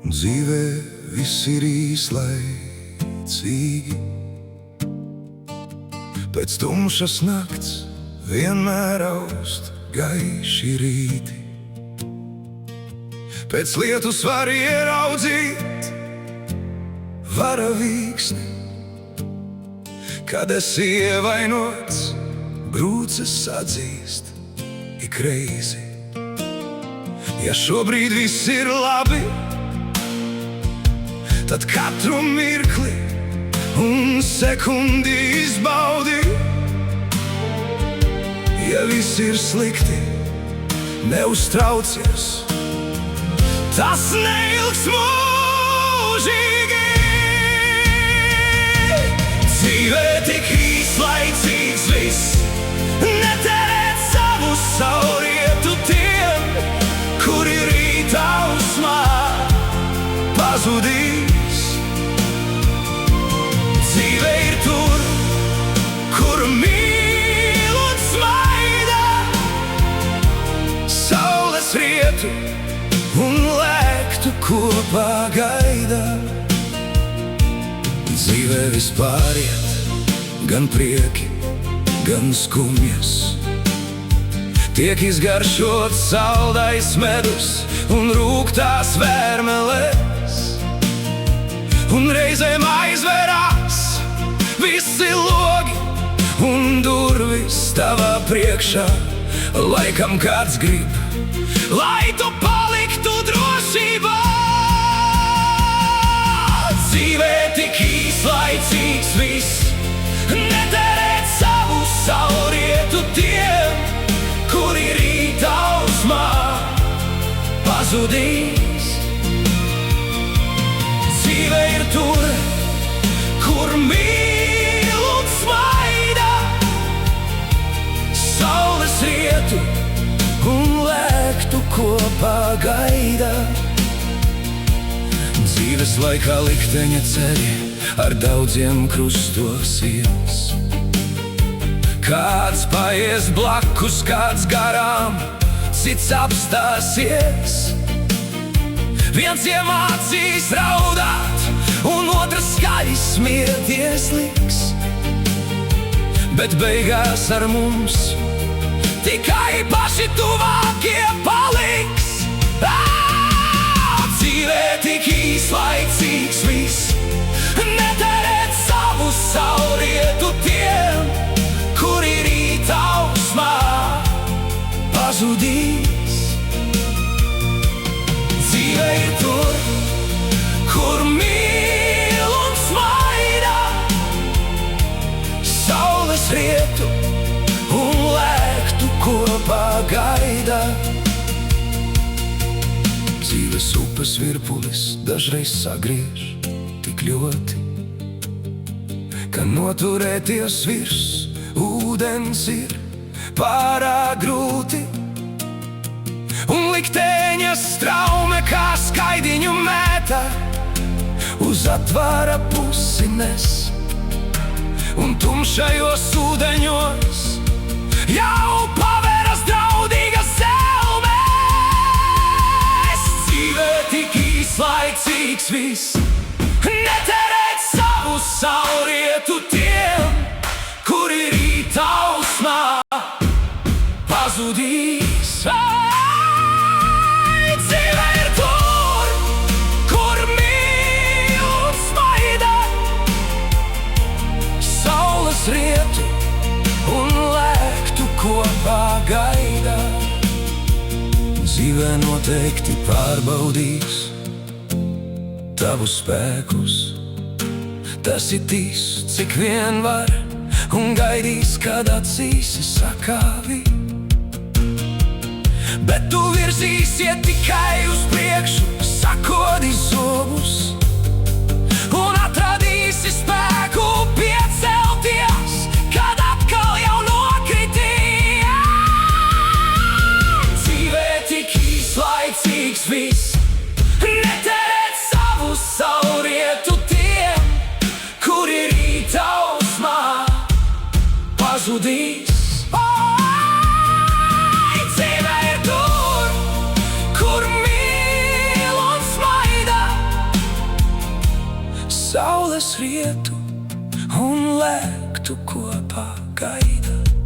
Dzīvē viss ir īslaicīgi, pēc tumšas nakts vienmēr aust gaiši rīti. Pēc lietus var ieraudzīt varavīksni, kad esi ievainots, brūces atzīst ik reizi. Ja šobrīd viss ir labi, tad katru mirkli un sekundi izbaudi. Ja viss ir slikti, neuztraucies, tas neilgs mūžīgi. Dzīvē tik īslaicīgs viss, netērēt savu saulrietu tiem, kuri rīta ausmā pazudīs. Dzīve ir tur, kur mīl un smaida, saules rietu un lēktu kopā gaida. Dzīvē vispār iet, gan prieki, gan skumjas, tiek izgaršot saldais medus un rūgtās vērmeles, un reizēm aizverās visi logi un durvis tavā priekšā. Laikam kāds grib, lai tu paliktu drošībā. Dzīvē tik īslaicīgs viss, netērēt savu saulrietu tiem, kuri rīta ausmā pazudīs. Dzīve ir tur, kur mīl un smaida, saules rietu un lēktu kopā gaida. Dzīves laikā likteņa ceļi ar daudziem krustosies, kāds paies blakus, kāds garām, cits apstāsies. Viens iemācīs raudāt, un otrs skaļi smieties liks, bet beigās ar mums tikai paši tuvākie paliks. Dzīvē tik īslaicīgs viss, netērēt savu saulrietu tiem, kuri rīta ausmā pazudīs. Dzīve ir tur, kur mīl un smaida, saules rietu un lēktu kopā gaida. Dzīves upes virpulis dažreiz sagriež tik ļoti, ka noturēties virs ūdens ir pārāk grūti, un likteņa straume kā skaidiņu mētā uz atvāra pusi nes, un tumšajos ūdeņos jau paveras draudīgas zelmes. Dzīvē tik īslaicīgs viss, netērēt savu saulrietu tiem, kuri rīta ausmā pazudīs. Dzīve ir tur, kur mīl un smaida, saules rietu un lēktu kopā gaida. Dzīvē noteikti pārbaudīs tavu spēkus, tas ir tīs, cik vien var, un gaidīs, kad acīs sakāvi. Bet tu virzīsies tikai uz priekšu, sakodi zobus, un atradīsi spēku piecelties, kad atkal jau nokritīji. Dzīvē tik īslaicīgs viss, saules rietu un lēktu kopā gaida.